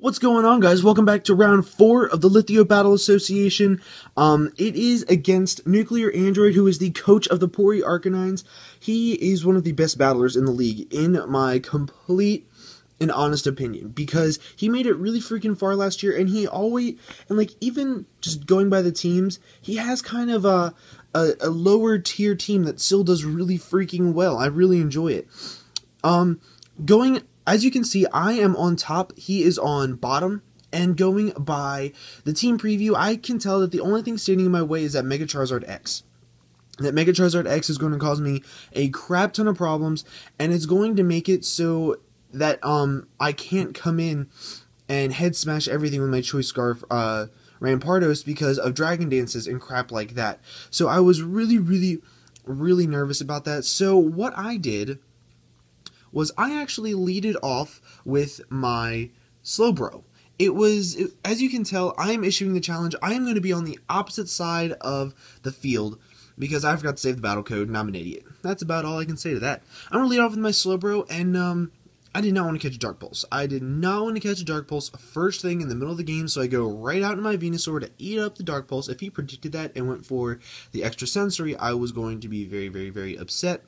What's going on, guys? Welcome back to round 4 of the Litheo Battle Association. It is against NuclearAndroid, who is the coach of the Pori Arcanines. He is one of the best battlers in the league, in my complete and honest opinion, because he made it really freaking far last year, and even just going by the teams, he has kind of a lower tier team that still does really freaking well. I really enjoy it. As you can see, I am on top, he is on bottom, and going by the team preview, I can tell that the only thing standing in my way is that Mega Charizard X. That Mega Charizard X is going to cause me a crap ton of problems, and it's going to make it so that I can't come in and head smash everything with my Choice Scarf Rampardos because of Dragon Dances and crap like that. So I was really nervous about that. So what I did was I actually leaded off with my Slowbro. As you can tell, I am issuing the challenge. I am going to be on the opposite side of the field because I forgot to save the battle code and I'm an idiot. That's about all I can say to that. I'm going to lead off with my Slowbro, and I did not want to catch a Dark Pulse. I did not want to catch a Dark Pulse first thing in the middle of the game, so I go right out in my Venusaur to eat up the Dark Pulse. If he predicted that and went for the extra sensory, I was going to be very upset.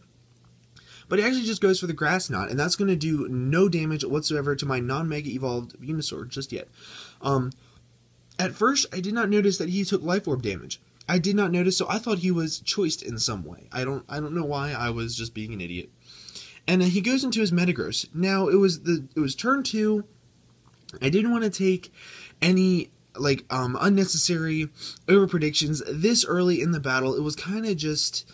But he actually just goes for the Grass Knot, and that's going to do no damage whatsoever to my non-Mega Evolved Venusaur just yet. At first, I did not notice that he took Life Orb damage. I did not notice, so I thought he was choiced in some way. I don't know why. I was just being an idiot. And he goes into his Metagross. Now it was turn 2. I didn't want to take any unnecessary over predictions this early in the battle. It was kind of just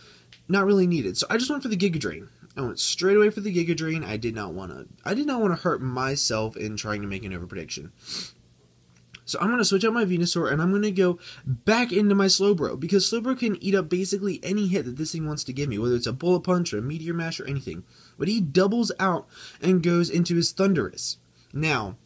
not really needed. So I just went for the Giga Drain. I went straight away for the Giga Drain. I did not want to hurt myself in trying to make an over prediction. So I'm going to switch out my Venusaur, and I'm going to go back into my Slowbro, because Slowbro can eat up basically any hit that this thing wants to give me, whether it's a Bullet Punch or a Meteor Mash or anything. But he doubles out and goes into his Thundurus. Now,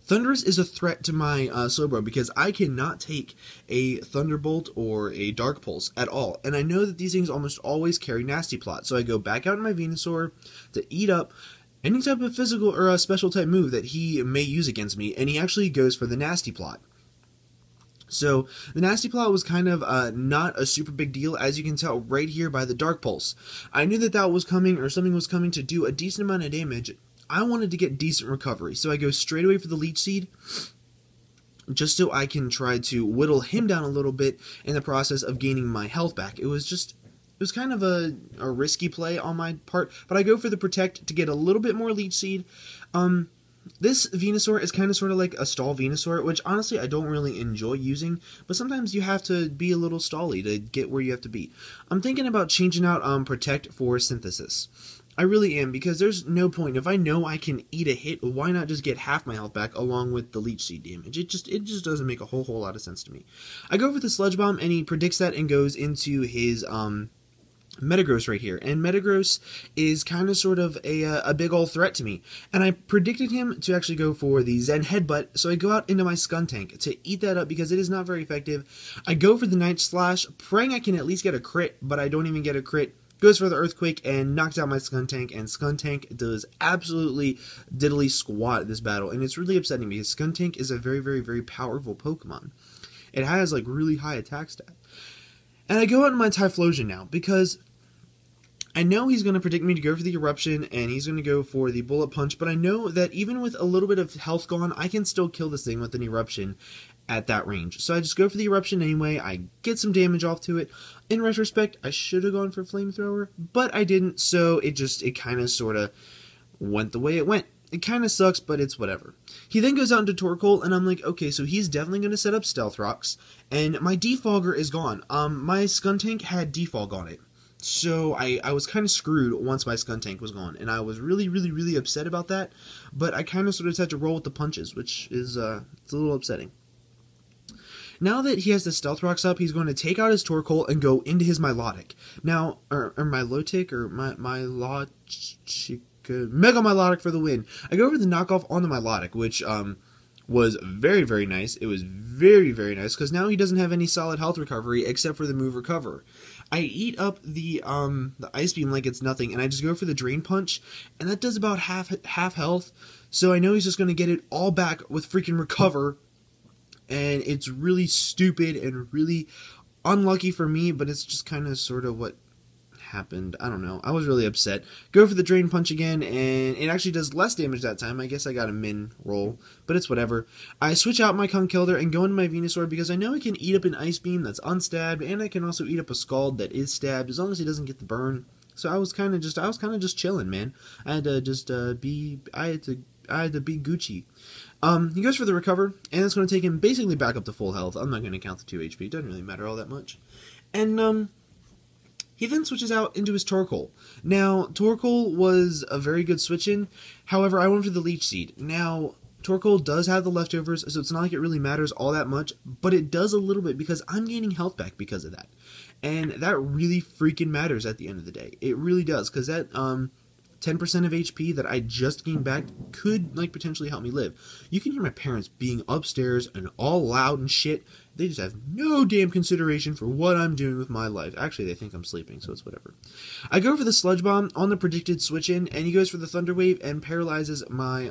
Thundurus is a threat to my Slowbro because I cannot take a Thunderbolt or a Dark Pulse at all. And I know that these things almost always carry Nasty Plot, so I go back out in my Venusaur to eat up any type of physical or a special type move that he may use against me, and he actually goes for the Nasty Plot. So the Nasty Plot was kind of not a super big deal, as you can tell right here by the Dark Pulse. I knew that that was coming, or something was coming to do a decent amount of damage. I wanted to get decent recovery, so I go straight away for the Leech Seed, just so I can try to whittle him down a little bit in the process of gaining my health back. It was kind of a risky play on my part, but I go for the Protect to get a little bit more Leech Seed. This Venusaur is kind of sort of like a stall Venusaur, which honestly I don't really enjoy using, but sometimes you have to be a little stally to get where you have to be. I'm thinking about changing out Protect for Synthesis. I really am, because there's no point. If I know I can eat a hit, why not just get half my health back along with the Leech Seed damage? It just doesn't make a whole lot of sense to me. I go for the Sludge Bomb, and he predicts that and goes into his Metagross right here, and Metagross is kind of sort of a big old threat to me, and I predicted him to actually go for the Zen Headbutt, so I go out into my Skuntank to eat that up because it is not very effective. I go for the Night Slash, praying I can at least get a crit, but I don't even get a crit. Goes for the Earthquake and knocks out my Skuntank, and Skuntank does absolutely diddly squat this battle, and it's really upsetting because Skuntank is a very powerful Pokemon. It has like really high attack stat. And I go out in my Typhlosion now, because I know he's going to predict me to go for the Eruption, and he's going to go for the Bullet Punch, but I know that even with a little bit of health gone, I can still kill this thing with an Eruption at that range. So I just go for the Eruption anyway, I get some damage off to it. In retrospect, I should have gone for Flamethrower, but I didn't, so it kind of sort of went the way it went. It kind of sucks, but it's whatever. He then goes out into Torkoal, and I'm like, okay, so he's definitely going to set up Stealth Rocks, and my Defogger is gone. My Skuntank had Defog on it, so I was kind of screwed once my Skuntank was gone, and I was really upset about that, but I kind of sort of had to roll with the punches, which is it's a little upsetting. Now that he has the Stealth Rocks up, he's going to take out his Torkoal and go into his Milotic. Now, or Milotic, or Milotic, Mega Milotic for the win. I go over the knockoff on the Milotic, which was very nice. It was very nice, because now he doesn't have any solid health recovery except for the move Recover. I eat up the Ice Beam like it's nothing, and I just go for the Drain Punch, and that does about half health. So I know he's just going to get it all back with freaking Recover. And it's really stupid and really unlucky for me, but it's just kind of sort of what happened. I don't know. I was really upset. Go for the Drain Punch again, and it actually does less damage that time. I guess I got a min roll, but it's whatever. I switch out my Conkeldurr and go into my Venusaur because I know I can eat up an Ice Beam that's unstabbed, and I can also eat up a Scald that is stabbed as long as he doesn't get the burn. So I was kind of just chilling, man. I had to just be Gucci. He goes for the Recover, and it's going to take him basically back up to full health. I'm not going to count the 2 HP. It doesn't really matter all that much. And he then switches out into his Torkoal. Now, Torkoal was a very good switch-in. However, I went for the Leech Seed. Now, Torkoal does have the leftovers, so it's not like it really matters all that much, but it does a little bit because I'm gaining health back because of that. And that really freaking matters at the end of the day. It really does, because that 10% of HP that I just gained back could, like, potentially help me live. You can hear my parents being upstairs and all loud and shit. They just have no damn consideration for what I'm doing with my life. Actually, they think I'm sleeping, so it's whatever. I go for the Sludge Bomb on the predicted switch-in, and he goes for the Thunder Wave and paralyzes my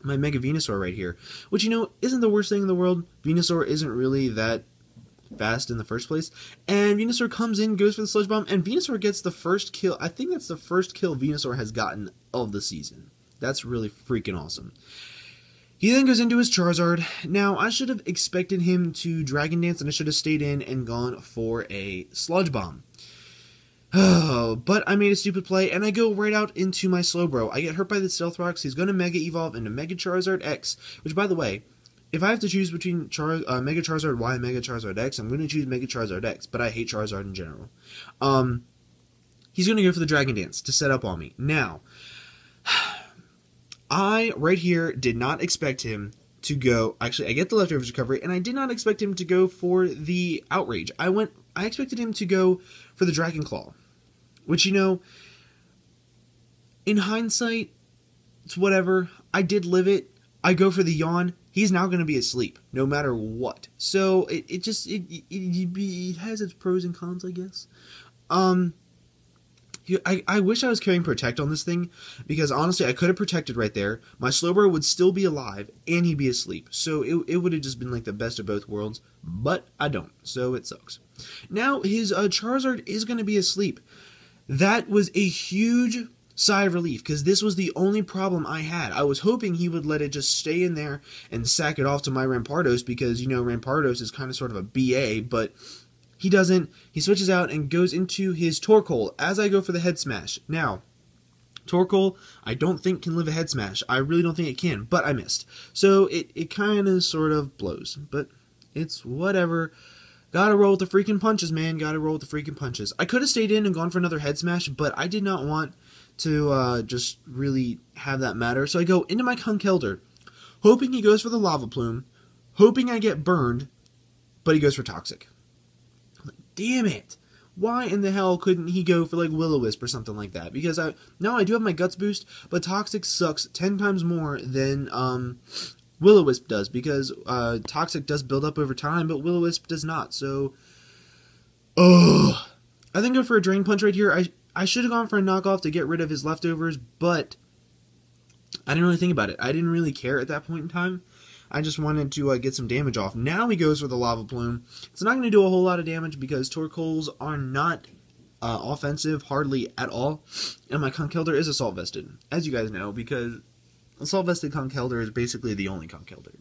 my Mega Venusaur right here. Which, you know, isn't the worst thing in the world. Venusaur isn't really that fast in the first place. And Venusaur comes in, goes for the Sludge Bomb, and Venusaur gets the first kill. I think that's the first kill Venusaur has gotten of the season. That's really freaking awesome. He then goes into his Charizard. Now, I should have expected him to Dragon Dance, and I should have stayed in and gone for a Sludge Bomb. Oh, but I made a stupid play, and I go right out into my Slowbro. I get hurt by the Stealth Rocks. He's going to Mega Evolve into Mega Charizard X, which, by the way, if I have to choose between Mega Charizard Y and Mega Charizard X, I'm going to choose Mega Charizard X, but I hate Charizard in general. He's going to go for the Dragon Dance to set up on me. Now, I, right here, did not expect him to go... Actually, I get the Leftovers Recovery, and I did not expect him to go for the Outrage. I expected him to go for the Dragon Claw, which, you know, in hindsight, it's whatever. I did live it. I go for the Yawn. He's now going to be asleep, no matter what. So, it has its pros and cons, I guess. I wish I was carrying Protect on this thing, because honestly, I could have protected right there. My Slowbro would still be alive, and he'd be asleep. So it would have just been like the best of both worlds, but I don't, so it sucks. Now, his Charizard is going to be asleep. That was a huge sigh of relief, because this was the only problem I had. I was hoping he would let it just stay in there and sack it off to my Rampardos, because, you know, Rampardos is kind of sort of a BA, but... he doesn't. He switches out and goes into his Torkoal as I go for the Head Smash. Now, Torkoal, I don't think can live a Head Smash. I really don't think it can, but I missed. So it kind of sort of blows, but it's whatever. Gotta roll with the freaking punches, man. Gotta roll with the freaking punches. I could have stayed in and gone for another Head Smash, but I did not want to just really have that matter. So I go into my Conkeldurr, hoping he goes for the Lava Plume, hoping I get burned, but he goes for Toxic. Damn it! Why in the hell couldn't he go for like Will-O-Wisp or something like that? Because now I do have my Guts boost, but Toxic sucks 10 times more than Will-O-Wisp does, because Toxic does build up over time, but Will-O-Wisp does not. So, I think go for a Drain Punch right here. I should have gone for a knockoff to get rid of his leftovers, but I didn't really think about it. I didn't really care at that point in time. I just wanted to get some damage off. Now he goes for the Lava Plume. It's not going to do a whole lot of damage because Torkoals are not offensive, hardly at all. And my Conkeldurr is Assault Vested, as you guys know, because Assault Vested Conkeldurr is basically the only Conkeldurr.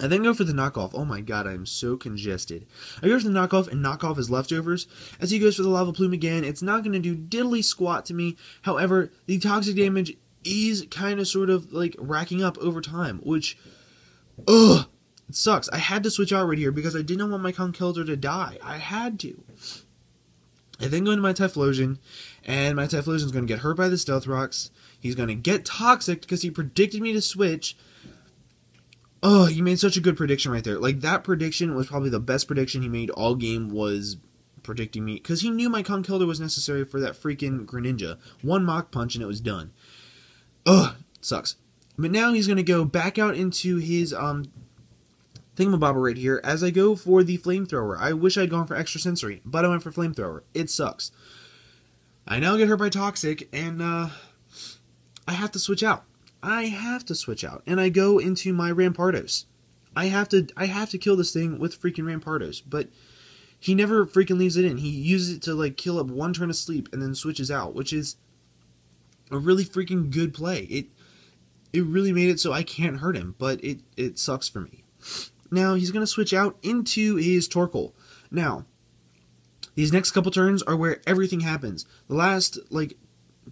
I then go for the knockoff. Oh my god, I am so congested. I go for the knockoff and knock off his leftovers. As he goes for the Lava Plume again, it's not going to do diddly squat to me. However, the toxic damage is kind of sort of like racking up over time, which, it sucks. I had to switch out right here because I didn't want my Conkeldurr to die. I had to. I then go into my Typhlosion, and my Typhlosion is going to get hurt by the Stealth Rocks. He's going to get Toxic because he predicted me to switch. Oh, he made such a good prediction right there. Like, that prediction was probably the best prediction he made all game, was predicting me, because he knew my Conkeldurr was necessary for that freaking Greninja. One Mach Punch and it was done. Ugh, sucks. But now he's going to go back out into his thingamabobber right here as I go for the Flamethrower. I wish I'd gone for Extra Sensory, but I went for Flamethrower. It sucks. I now get hurt by Toxic, and I have to switch out. And I go into my Rampardos. I have to kill this thing with freaking Rampardos, but he never freaking leaves it in. He uses it to like kill up one turn of sleep and then switches out, which is a really freaking good play. It really made it so I can't hurt him, but it sucks for me. Now he's gonna switch out into his Torkoal. Now these next couple turns are where everything happens. The last like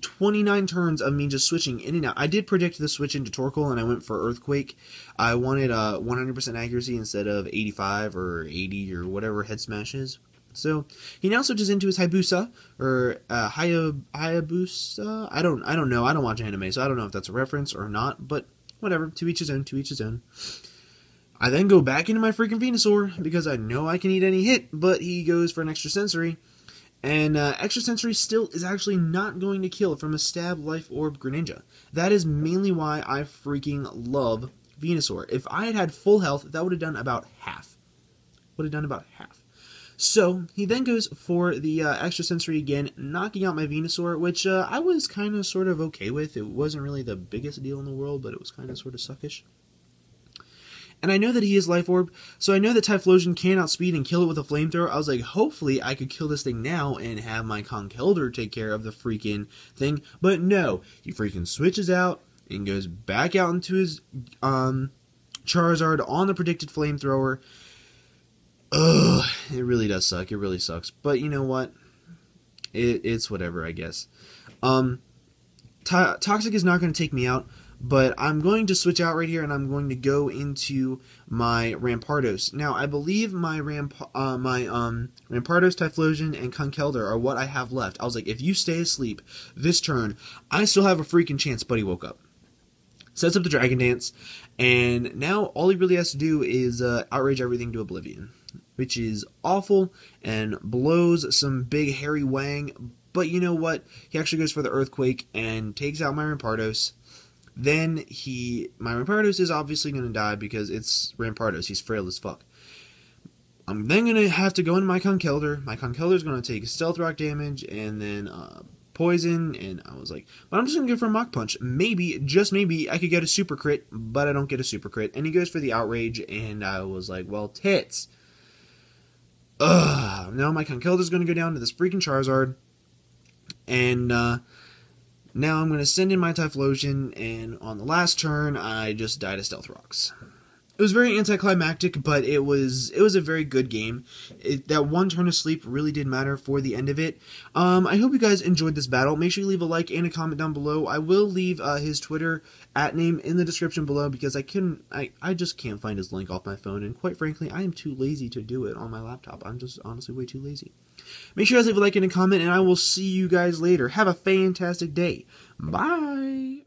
29 turns of me just switching in and out. I did predict the switch into Torkoal, and I went for Earthquake. I wanted 100% accuracy instead of 85 or 80 or whatever head smash is. So he now switches into his Hayabusa or Hayabusa. I don't know. I don't watch anime, so I don't know if that's a reference or not. But whatever. To each his own. To each his own. I then go back into my freaking Venusaur because I know I can eat any hit, but he goes for an extra sensory. And extra sensory still is actually not going to kill from a stab, life orb, Greninja. That is mainly why I freaking love Venusaur. If I had full health, that would have done about half. So he then goes for the extra sensory again, knocking out my Venusaur, which I was kind of sort of okay with. It wasn't really the biggest deal in the world, but it was kind of sort of suckish. And I know that he is Life Orb, so I know that Typhlosion can outspeed and kill it with a flamethrower. I was like, hopefully I could kill this thing now and have my Conkeldurr take care of the freaking thing. But no, he freaking switches out and goes back out into his Charizard on the predicted flamethrower. Ugh, it really does suck. It really sucks. But you know what? It's whatever, I guess. Toxic is not going to take me out. But I'm going to switch out right here, and I'm going to go into my Rampardos. Now, I believe my Rampardos, Typhlosion, and Conkeldurr are what I have left. I was like, if you stay asleep this turn, I still have a freaking chance. But he woke up. Sets up the Dragon Dance, and now all he really has to do is outrage everything to oblivion, which is awful and blows some big hairy wang. But you know what? He actually goes for the Earthquake and takes out my Rampardos. Then my Rampardos is obviously going to die because it's Rampardos. He's frail as fuck. I'm then going to have to go into my Conkeldurr. My Conkeldurr is going to take Stealth Rock damage and then Poison. And I was like, but I'm just going to go for a Mach Punch. Maybe, just maybe, I could get a Super Crit, but I don't get a Super Crit. And he goes for the Outrage, and I was like, well, tits. Ugh. Now my Conkeldurr is going to go down to this freaking Charizard. And, now I'm going to send in my Typhlosion, and on the last turn, I just died of Stealth Rocks. It was very anticlimactic, but it was a very good game. That one turn of sleep really did matter for the end of it. I hope you guys enjoyed this battle. Make sure you leave a like and a comment down below. I will leave his Twitter @name in the description below because I just can't find his link off my phone, and quite frankly, I am too lazy to do it on my laptop. I'm just honestly way too lazy. Make sure you guys leave a like and a comment, and I will see you guys later. Have a fantastic day. Bye!